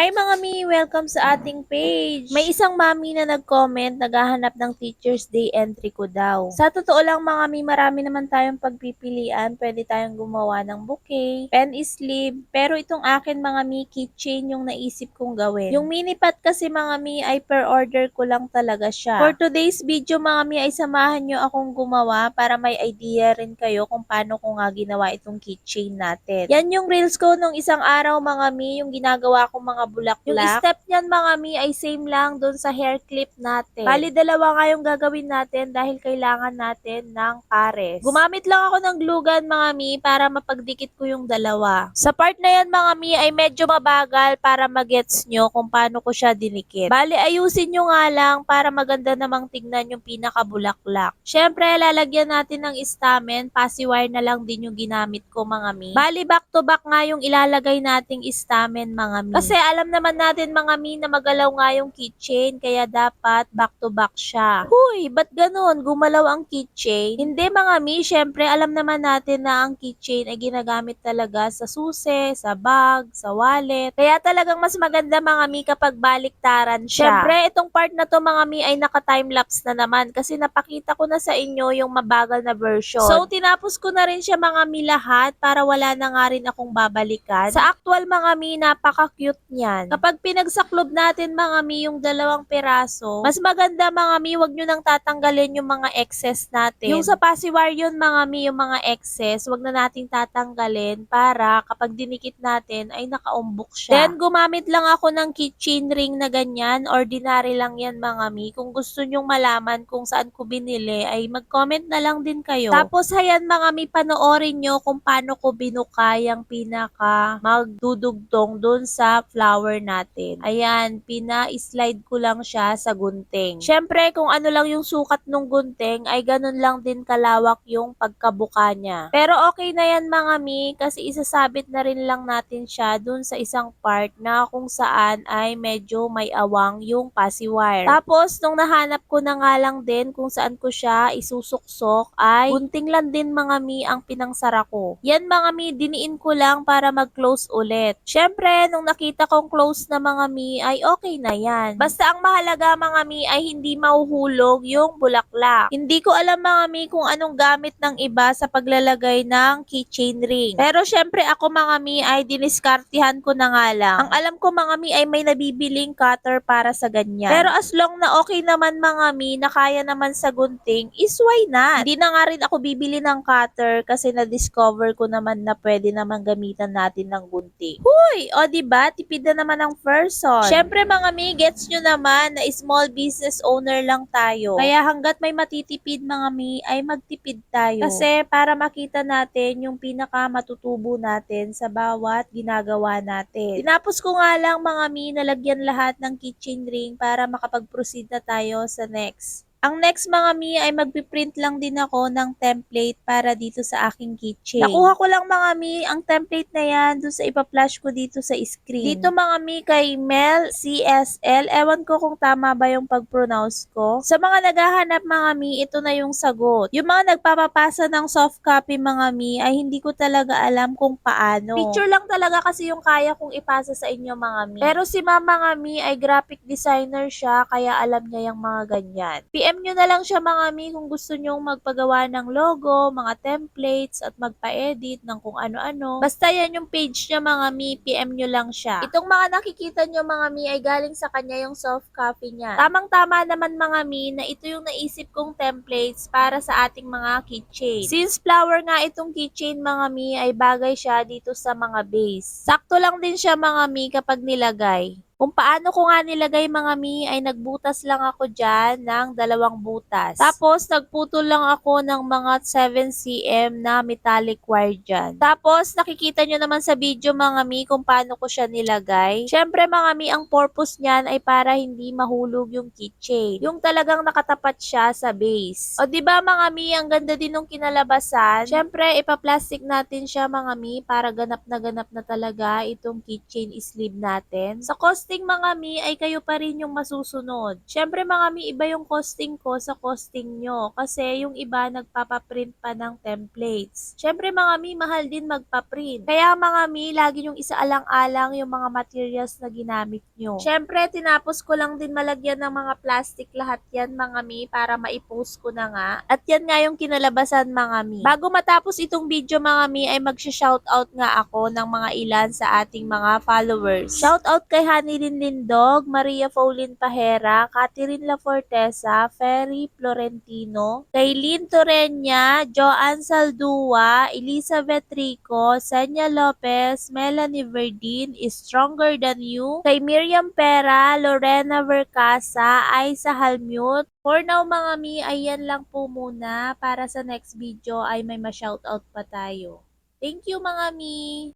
Hi mga mi! Welcome sa ating page! May isang mami na nag-comment, naghahanap ng Teacher's Day entry ko daw. Sa totoo lang mga mi, marami naman tayong pagpipilian. Pwede tayong gumawa ng bouquet, pen sleeve, pero itong akin mga mi, keychain yung naisip kong gawin. Yung mini pot kasi mga mi ay per order ko lang talaga siya. For today's video mga mi ay samahan nyo akong gumawa para may idea rin kayo kung paano ko nga ginawa itong keychain natin. Yan yung reels ko nung isang araw mga mi, yung ginagawa kong mga bulaklak. Yung step niyan mga mi ay same lang doon sa hair clip natin. Bali dalawa nga yung gagawin natin dahil kailangan natin ng pares. Gumamit lang ako ng glue gun mga mi para mapagdikit ko yung dalawa. Sa part na yan mga mi ay medyo mabagal para magets nyo kung paano ko siya dinikit. Bali ayusin nyo nga lang para maganda namang tignan yung pinakabulaklak. Syempre lalagyan natin ng stamen, passy wire na lang din yung ginamit ko mga mi. Bali back to back nga yung ilalagay nating stamen mga mi. Kasi alam naman natin mga mi na magalaw nga yung keychain kaya dapat back to back siya. Huy, ba't ganun? Gumalaw ang keychain? Hindi mga mi, syempre alam naman natin na ang keychain ay ginagamit talaga sa susi, sa bag, sa wallet. Kaya talagang mas maganda mga mi kapag baliktaran siya. Syempre itong part na to mga mi ay naka-timelapse na naman kasi napakita ko na sa inyo yung mabagal na version. So tinapos ko na rin siya mga mi lahat para wala na nga rin akong babalikan. Sa actual mga mi, napaka-cute niyan. Kapag pinagsaklob natin mga mi yung dalawang piraso, mas maganda mga mi, wag nyo nang tatanggalin yung mga excess natin. Yung sa passy wire yun mga mi, yung mga excess, wag na nating tatanggalin para kapag dinikit natin ay nakaumbok siya. Then gumamit lang ako ng keychain ring na ganyan, ordinary lang yan mga mi. Kung gusto nyong malaman kung saan ko binili ay mag-comment na lang din kayo. Tapos hayan mga mi, panoorin nyo kung paano ko binukay ang pinaka magdudugtong dun sa flower natin. Ayan, pina-slide ko lang siya sa gunting. Syempre, kung ano lang yung sukat ng gunting, ay ganun lang din kalawak yung pagkabuka niya. Pero okay na yan mga mi, kasi isasabit na rin lang natin siya dun sa isang part na kung saan ay medyo may awang yung passy wire. Tapos, nung nahanap ko na nga lang din kung saan ko siya isusuksok, ay gunting lang din mga mi ang pinangsara ko. Yan mga mi, diniin ko lang para mag-close ulit. Syempre, nung nakita kong close na mga mi ay okay na yan. Basta ang mahalaga mga mi ay hindi mahuhulog yung bulaklak. Hindi ko alam mga mi kung anong gamit ng iba sa paglalagay ng keychain ring. Pero syempre ako mga mi ay diniskartihan ko na nga lang. Ang alam ko mga mi ay may nabibiling cutter para sa ganyan. Pero as long na okay naman mga mi na kaya naman sa gunting is why not? Hindi na nga rin ako bibili ng cutter kasi na-discover ko naman na pwede naman gamitan natin ng gunting. Huy! O diba? Tipid na naman ang person. Syempre mga mi, gets nyo naman na small business owner lang tayo. Kaya hanggat may matitipid mga mi, ay magtipid tayo. Kasi para makita natin yung pinaka matutubo natin sa bawat ginagawa natin. Tinapos ko nga lang mga mi, nalagyan lahat ng kitchen ring para makapag-proceed na tayo sa next. Ang next mga mi ay magpiprint lang din ako ng template para dito sa aking keychain. Nakuha ko lang mga mi ang template na yan doon sa ipa-flash ko dito sa screen. Dito mga mi kay Mel CSL. Ewan ko kung tama ba yung pag-pronounce ko. Sa mga naghahanap mga mi, ito na yung sagot. Yung mga nagpapapasa ng soft copy mga mi ay hindi ko talaga alam kung paano. Picture lang talaga kasi yung kaya kong ipasa sa inyo mga mi. Pero si mama mga mi ay graphic designer siya kaya alam niya yung mga ganyan. PM nyo na lang siya mga mi kung gusto nyong magpagawa ng logo, mga templates, at magpa-edit ng kung ano-ano. Basta yan yung page niya mga mi, PM nyo lang siya. Itong mga nakikita nyo mga mi ay galing sa kanya yung soft copy niya. Tamang-tama naman mga mi na ito yung naisip kong templates para sa ating mga keychain. Since flower nga itong keychain mga mi ay bagay siya dito sa mga base. Sakto lang din siya mga mi kapag nilagay. Kung paano ko nga nilagay mga mi ay nagbutas lang ako dyan ng 2 butas. Tapos nagputol lang ako ng mga 7 cm na metallic wire dyan. Tapos nakikita nyo naman sa video mga mi kung paano ko siya nilagay. Syempre mga mi ang purpose niyan ay para hindi mahulog yung keychain. Yung talagang nakatapat siya sa base. O diba mga mi ang ganda din ng kinalabasan. Syempre ipa-plastic natin siya mga mi para ganap na talaga itong keychain sleeve natin. Sa cost costing mga mi ay kayo pa rin yung masusunod. Syempre mga mi, iba yung costing ko sa costing nyo kasi yung iba nagpapaprint pa ng templates. Syempre mga mi, mahal din magpaprint. Kaya mga mi, lagi yung isaalang-alang yung mga materials na ginamit nyo. Syempre, tinapos ko lang din malagyan ng mga plastic lahat yan mga mi para maipost ko na nga. At yan nga yung kinalabasan mga mi. Bago matapos itong video mga mi ay magsha-shoutout nga ako ng mga ilan sa ating mga followers. Shoutout kay Honey Lindog, Maria Paulin Pahera, Catherine La Fortesa, Ferry Florentino, Kaylin Torreña, Joanne Saldua, Elizabeth Rico, Senya Lopez, Melanie Verdin, Stronger Than You, kay Miriam Pera, Lorena Vercasa, Aiza Halmute. For now mga mi, ayan lang po muna. Para sa next video ay may ma-shoutout pa tayo. Thank you mga mi!